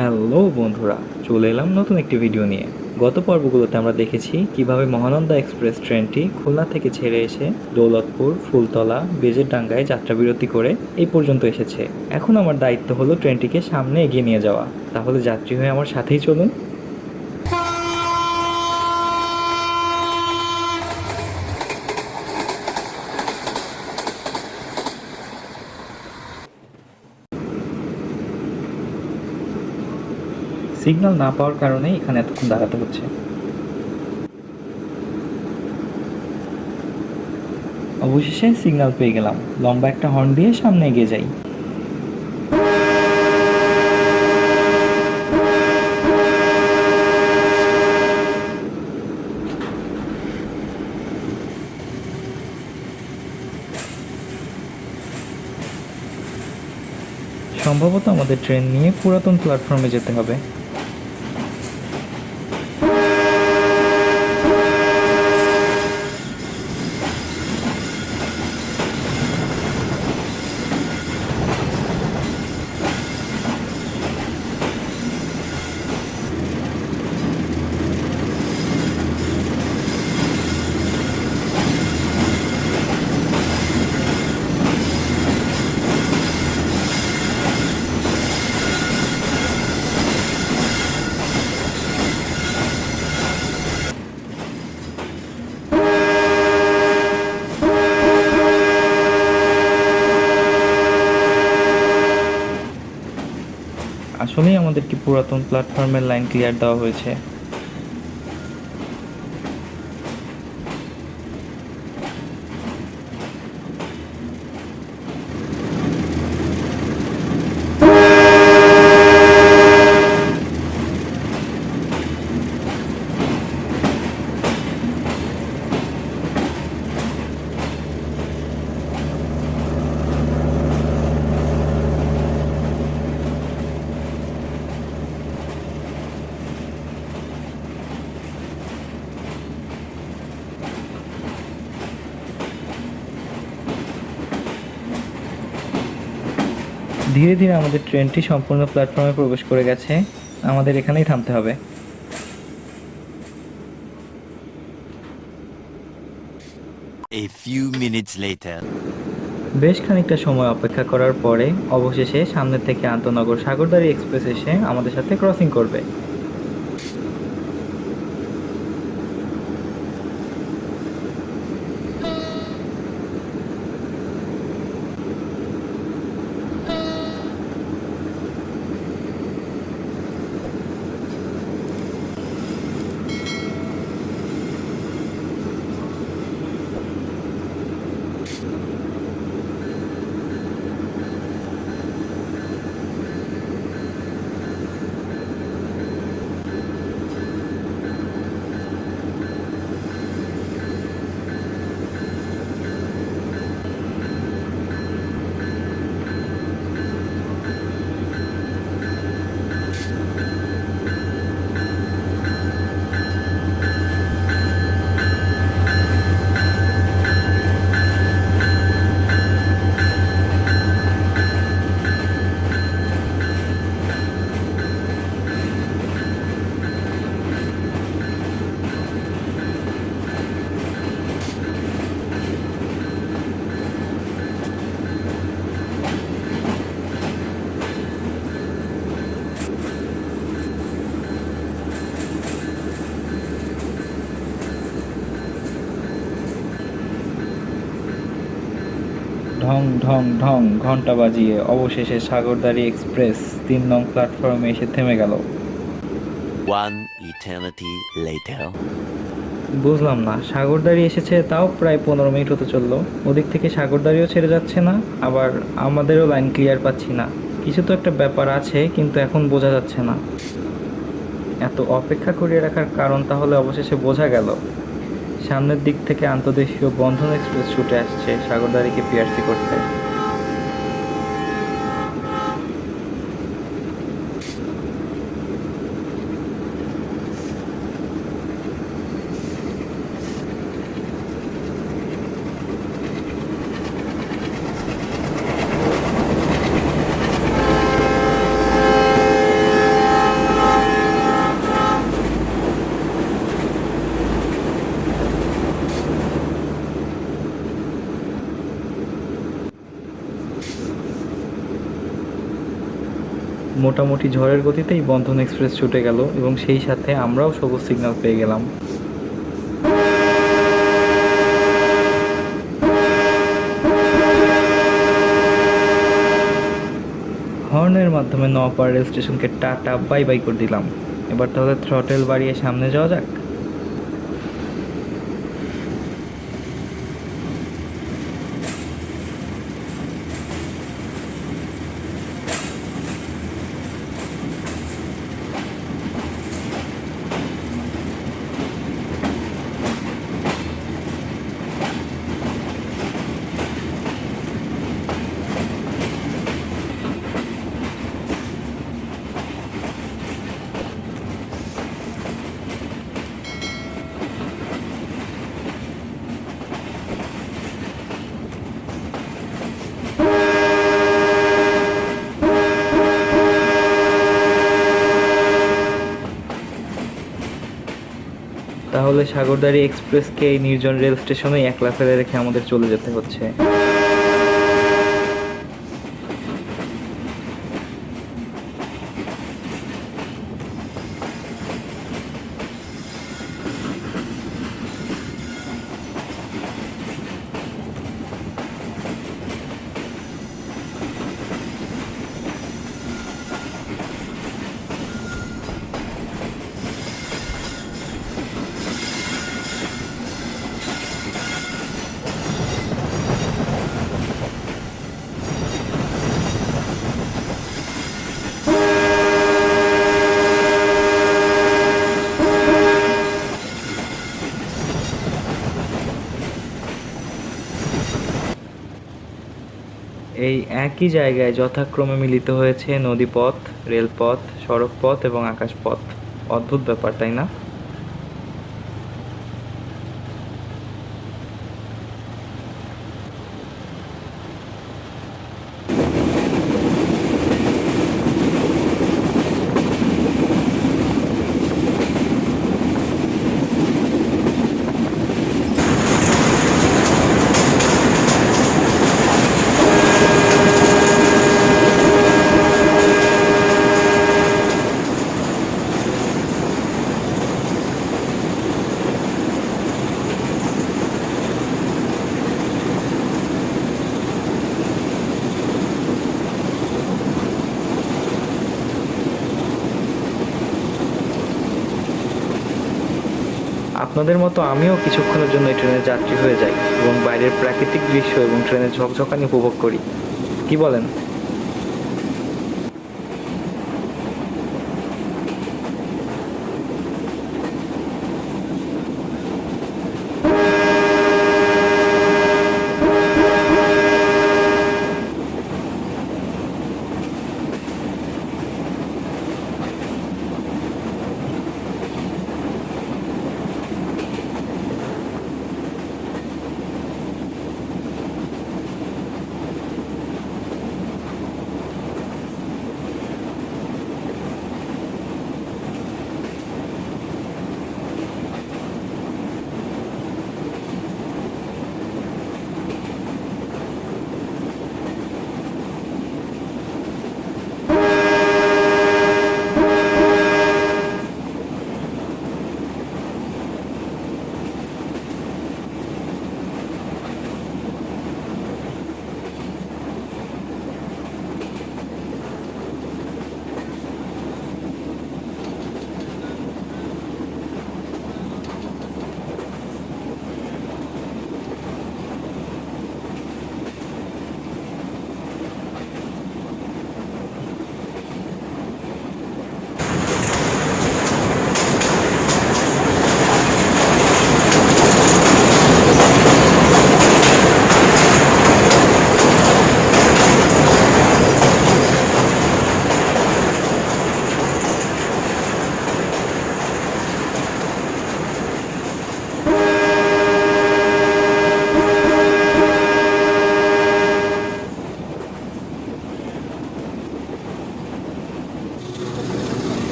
Hello বন্ধুরা, চলে এলাম নতুন একটি ভিডিও নিয়ে। গত পর্বগুলোতে আমরা দেখেছি কিভাবে মহানন্দা এক্সপ্রেস ট্রেনটি খুলনা থেকে ছেড়ে এসে দৌলতপুর, ফুলতলা, বেজেরডাঙ্গায় যাত্রাবিরতি করে এই পর্যন্ত এসেছে। এখন আমার দায়িত্ব হলো ট্রেনটিকে সামনে এগিয়ে নিয়ে যাওয়া। তাহলে যাত্রী হয়ে আমার সাথেই চলুন। সিগন্যাল না পাওয়ার কারণে এখানে এতক্ষণ দাঁড়াতে হচ্ছে। অবশেষে সিগন্যাল পেয়ে গেলাম। লম্বা একটা হর্ন দিয়ে সামনে এগিয়ে যাই। সম্ভবত আমাদের ট্রেন নিয়ে পুরাতন প্ল্যাটফর্মে যেতে হবে। আসলেই আমাদেরকে পুরাতন প্ল্যাটফর্মের লাইন ক্লিয়ার দেওয়া হয়েছে। ধীরে ধীরে আমাদের ট্রেনটি সম্পূর্ণ প্ল্যাটফর্মে প্রবেশ করে গেছে। আমাদের এখানেই থামতে হবে। A few minutes later. বেশ খানিকটা সময় অপেক্ষা করার পরে অবশেষে সামনে থেকে আন্তনগর সাগরদাড়ি এক্সপ্রেস এসে আমাদের সাথে ক্রসিং করবে। ঢং ঢং ঢং ঘন্টা বাজিয়ে অবশেষে সাগরদাড়ি এক্সপ্রেস ৩ নং প্ল্যাটফর্মে এসে থেমে গেল। One eternity later. বুঝলাম না, সাগরদাড়ি এসেছে তাও প্রায় ১৫ মিনিট হতে চললো, ওদিক থেকে সাগরদাড়িও ছেড়ে যাচ্ছে না, আবার আমাদেরও লাইন ক্লিয়ার পাচ্ছি না। কিছু তো একটা ব্যাপার আছে, কিন্তু এখন বোঝা যাচ্ছে না। এত অপেক্ষা করিয়ে রাখার কারণ তাহলে অবশেষে বোঝা গেল। সামনের দিক থেকে আন্তদেশীয় বন্ধন এক্সপ্রেস ছুটে আসছে সাগরদাড়িকে পিআরসি করতে। মোটামুটি ঝড়ের গতিতেই বন্ধন এক্সপ্রেস ছুটে গেল এবং সেই সাথে আমরাও সবুজ সিগন্যাল পেয়ে গেলাম। হর্নের মাধ্যমে নোয়াপাড়া রেল স্টেশনকে টাটা বাই বাই করে দিলাম। এবার তাহলে থ্রটেল বাড়িয়ে সামনে যাওয়া যাক। তাহলে সাগরদাড়ি এক্সপ্রেসকে এই নির্জন রেল স্টেশনেই একলা ফেলে রেখে আমাদের চলে যেতে হচ্ছে। এই একই জায়গায় যথাক্রমে মিলিত হয়েছে নদীপথ, রেলপথ, সড়কপথ এবং আকাশপথ। অদ্ভুত ব্যাপার, তাই না? আপনাদের মতো আমিও কিছুক্ষণের জন্য এই ট্রেনের যাত্রী হয়ে যাই এবং বাইরের প্রাকৃতিক দৃশ্য এবং ট্রেনের ঝকঝকানি উপভোগ করি। কি বলেন?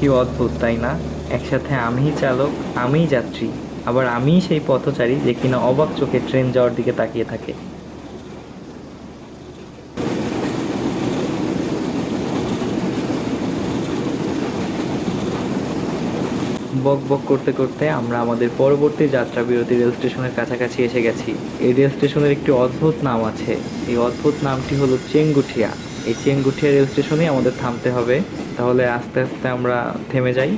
কি অদ্ভুত, তাই না? একসাথে আমিই চালক, আমিই যাত্রী, আবার আমিই সেই পথচারী যে কিনা অবাক চোখে ট্রেন যাওয়ার দিকে তাকিয়ে থাকে। বক বক করতে করতে আমরা আমাদের পরবর্তী যাত্রা বিরতি রেল স্টেশনের কাছাকাছি এসে গেছি। এই রেল স্টেশনের একটি অদ্ভুত নাম আছে। এই অদ্ভুত নামটি হলো চেঙ্গুঠিয়া। এই চেঙ্গুঠিয়া রেল স্টেশনেই আমাদের থামতে হবে। তাহলে আস্তে আস্তে আমরা থেমে যাই।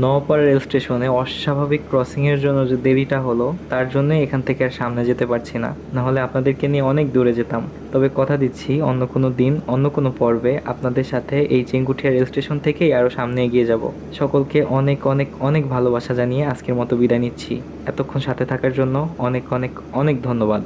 নওপাড়া রেল স্টেশনে অস্বাভাবিক ক্রসিংয়ের জন্য যে দেরিটা হলো তার জন্য এখান থেকে আর সামনে যেতে পারছি না, নাহলে আপনাদেরকে নিয়ে অনেক দূরে যেতাম। তবে কথা দিচ্ছি অন্য কোনো দিন অন্য কোনো পর্বে আপনাদের সাথে এই চেঙ্গুঠিয়া রেল স্টেশন থেকেই আরও সামনে এগিয়ে যাব। সকলকে অনেক অনেক অনেক ভালোবাসা জানিয়ে আজকের মতো বিদায় নিচ্ছি। এতক্ষণ সাথে থাকার জন্য অনেক অনেক অনেক ধন্যবাদ।